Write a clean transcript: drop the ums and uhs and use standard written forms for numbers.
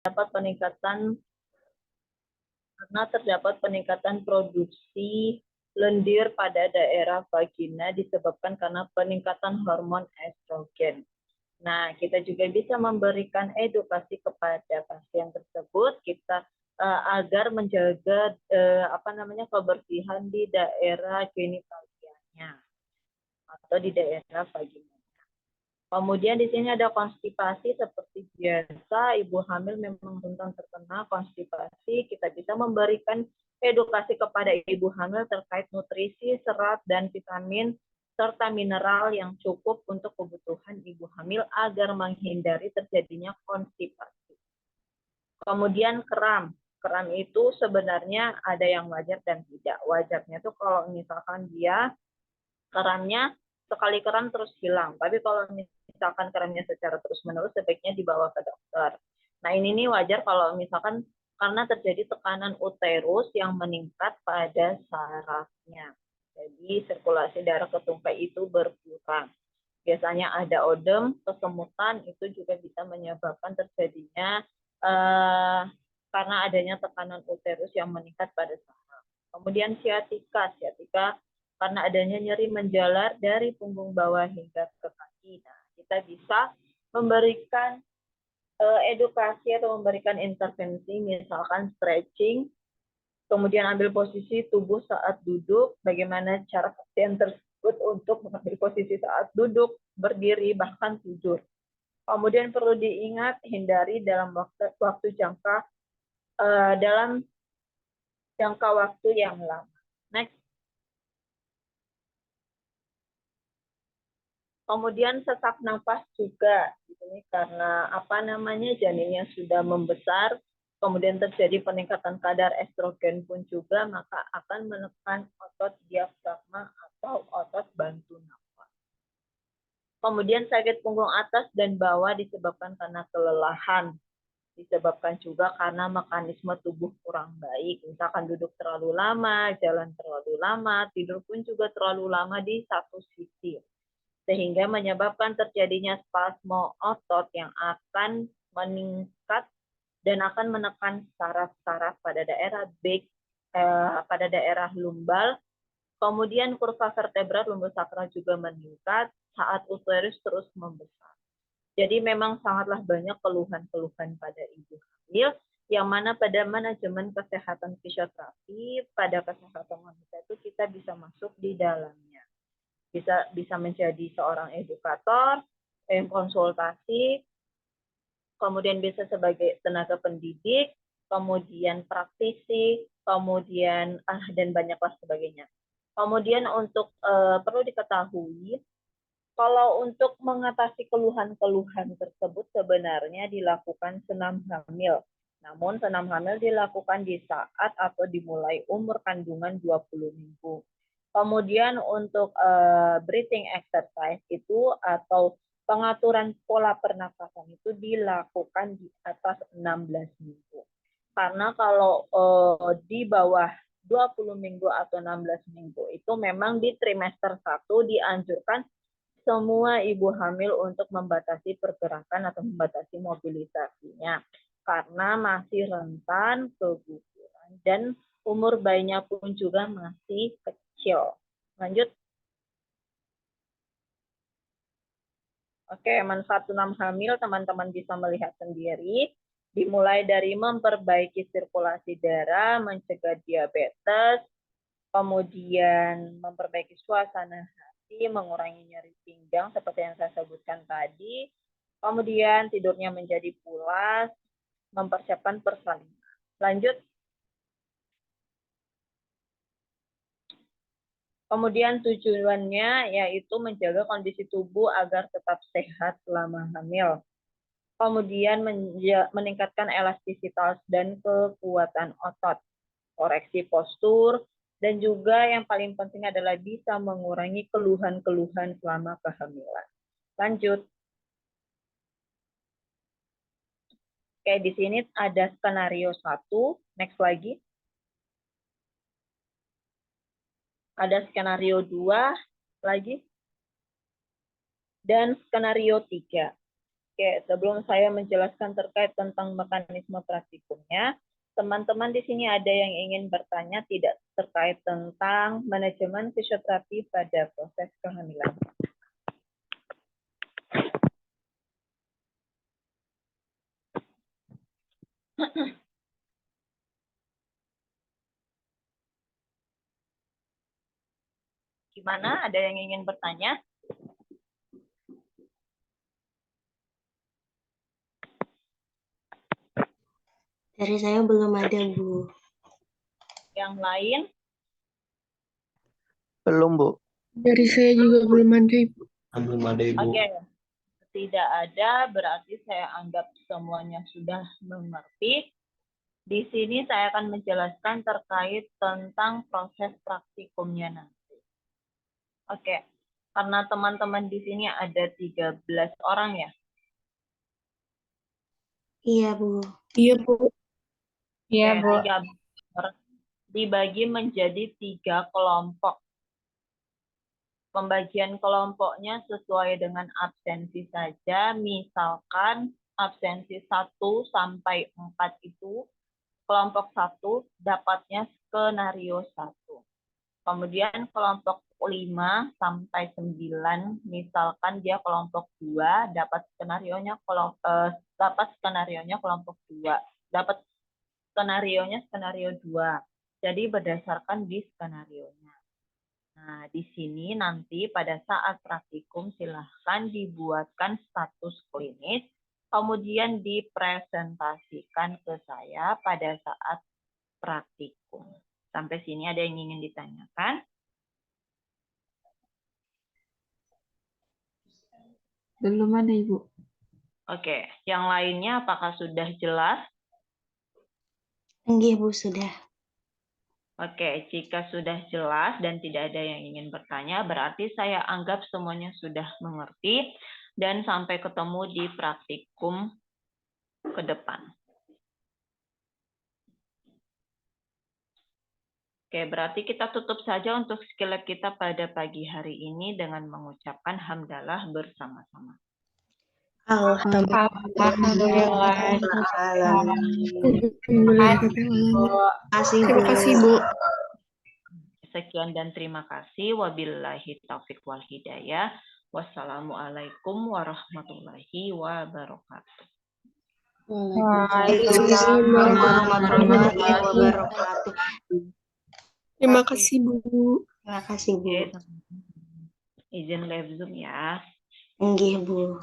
terdapat peningkatan produksi lendir pada daerah vagina disebabkan karena peningkatan hormon estrogen. Nah, kita juga bisa memberikan edukasi kepada pasien tersebut agar menjaga kebersihan di daerah genitalianya atau di daerah vagina. Kemudian di sini ada konstipasi seperti biasa, ibu hamil memang rentan terkena konstipasi. Kita bisa memberikan edukasi kepada ibu hamil terkait nutrisi, serat, dan vitamin serta mineral yang cukup untuk kebutuhan ibu hamil agar menghindari terjadinya konstipasi. Kemudian kram. Kram itu sebenarnya ada yang wajar dan tidak. Wajarnya itu kalau misalkan dia keramnya sekali keram terus hilang. Tapi kalau misalkan keramnya secara terus-menerus, sebaiknya dibawa ke dokter. Nah, ini nih wajar kalau misalkan karena terjadi tekanan uterus yang meningkat pada sarafnya. Jadi sirkulasi darah ke tungkai itu berkurang. Biasanya ada odem, kesemutan, itu juga bisa menyebabkan terjadinya karena adanya tekanan uterus yang meningkat pada saraf. Kemudian siatika karena adanya nyeri menjalar dari punggung bawah hingga ke kaki. Nah, kita bisa memberikan edukasi atau memberikan intervensi, misalkan stretching, kemudian ambil posisi tubuh saat duduk, bagaimana cara pasien tersebut untuk mengambil posisi saat duduk, berdiri, bahkan tidur. Kemudian perlu diingat, hindari dalam jangka waktu yang lama. Next. Kemudian sesak nafas juga, ini karena janinnya sudah membesar, kemudian terjadi peningkatan kadar estrogen pun juga, maka akan menekan otot diafragma atau otot bantu nafas. Kemudian sakit punggung atas dan bawah disebabkan karena kelelahan, disebabkan juga karena mekanisme tubuh kurang baik, misalkan duduk terlalu lama, jalan terlalu lama, tidur pun juga terlalu lama di satu sisi, sehingga menyebabkan terjadinya spasmo otot yang akan meningkat dan akan menekan saraf-saraf pada daerah pada daerah lumbal. Kemudian kurva vertebrat lumbosakral juga meningkat saat uterus terus membesar. Jadi memang sangatlah banyak keluhan-keluhan pada ibu hamil, yang mana pada manajemen kesehatan fisioterapi pada kesehatan wanita itu kita bisa masuk di dalamnya. Bisa menjadi seorang edukator, konsultasi, kemudian bisa sebagai tenaga pendidik, kemudian praktisi, kemudian dan banyaklah sebagainya. Kemudian untuk perlu diketahui, kalau untuk mengatasi keluhan-keluhan tersebut sebenarnya dilakukan senam hamil. Namun senam hamil dilakukan di saat atau dimulai umur kandungan 20 minggu. Kemudian untuk breathing exercise itu atau pengaturan pola pernapasan itu dilakukan di atas 16 minggu. Karena kalau di bawah 20 minggu atau 16 minggu itu memang di trimester 1 dianjurkan semua ibu hamil untuk membatasi pergerakan atau membatasi mobilisasinya. Karena masih rentan keguguran dan umur bayinya pun juga masih kecil. Lanjut. Oke, manfaat senam hamil teman-teman bisa melihat sendiri. Dimulai dari memperbaiki sirkulasi darah, mencegah diabetes, kemudian memperbaiki suasana hati, mengurangi nyeri pinggang seperti yang saya sebutkan tadi, kemudian tidurnya menjadi pulas, mempersiapkan persalinan. Lanjut. Kemudian tujuannya yaitu menjaga kondisi tubuh agar tetap sehat selama hamil. Kemudian meningkatkan elastisitas dan kekuatan otot, koreksi postur, dan juga yang paling penting adalah bisa mengurangi keluhan-keluhan selama kehamilan. Lanjut. Oke, di sini ada skenario 1. Next lagi. Ada skenario 2 lagi. Dan skenario 3. Oke, sebelum saya menjelaskan terkait tentang mekanisme praktikumnya, teman-teman di sini ada yang ingin bertanya tidak terkait tentang manajemen fisioterapi pada proses kehamilan. Gimana? Ada yang ingin bertanya? Dari saya belum ada, Bu. Yang lain? Belum, Bu. Dari saya juga belum ada, Ibu. Belum ada, Ibu. Oke, tidak ada, berarti saya anggap semuanya sudah mengerti. Di sini saya akan menjelaskan terkait tentang proses praktikumnya nanti. Oke, karena teman-teman di sini ada 13 orang ya. Iya, Bu. Iya, Bu. Iya, Oke, Bu. 13 orang dibagi menjadi 3 kelompok. Pembagian kelompoknya sesuai dengan absensi saja. Misalkan absensi 1 sampai 4 itu kelompok 1 dapatnya skenario 1. Kemudian kelompok 5 sampai 9 misalkan dia kelompok 2 dapat skenarionya kelompok 2. Dapat skenario 2. Jadi berdasarkan di skenarionya. Nah, di sini nanti pada saat praktikum silahkan dibuatkan status klinis, kemudian dipresentasikan ke saya pada saat praktikum. Sampai sini ada yang ingin ditanyakan? Belum ada, Ibu. Oke, yang lainnya apakah sudah jelas? Nggih, Bu, sudah. Oke, jika sudah jelas dan tidak ada yang ingin bertanya, berarti saya anggap semuanya sudah mengerti dan sampai ketemu di praktikum ke depan. Oke, berarti kita tutup saja untuk skill lab kita pada pagi hari ini dengan mengucapkan hamdalah bersama-sama. Alhamdulillah. Terima kasih, Bu. Sekian dan terima kasih. Wabillahi taufiq wal hidayah. Wassalamualaikum warahmatullahi wabarakatuh. Waalaikumsalam warahmatullahi wabarakatuh. Terima kasih, Bu. Terima kasih, Bu. Izin live Zoom ya. Nggih, Bu.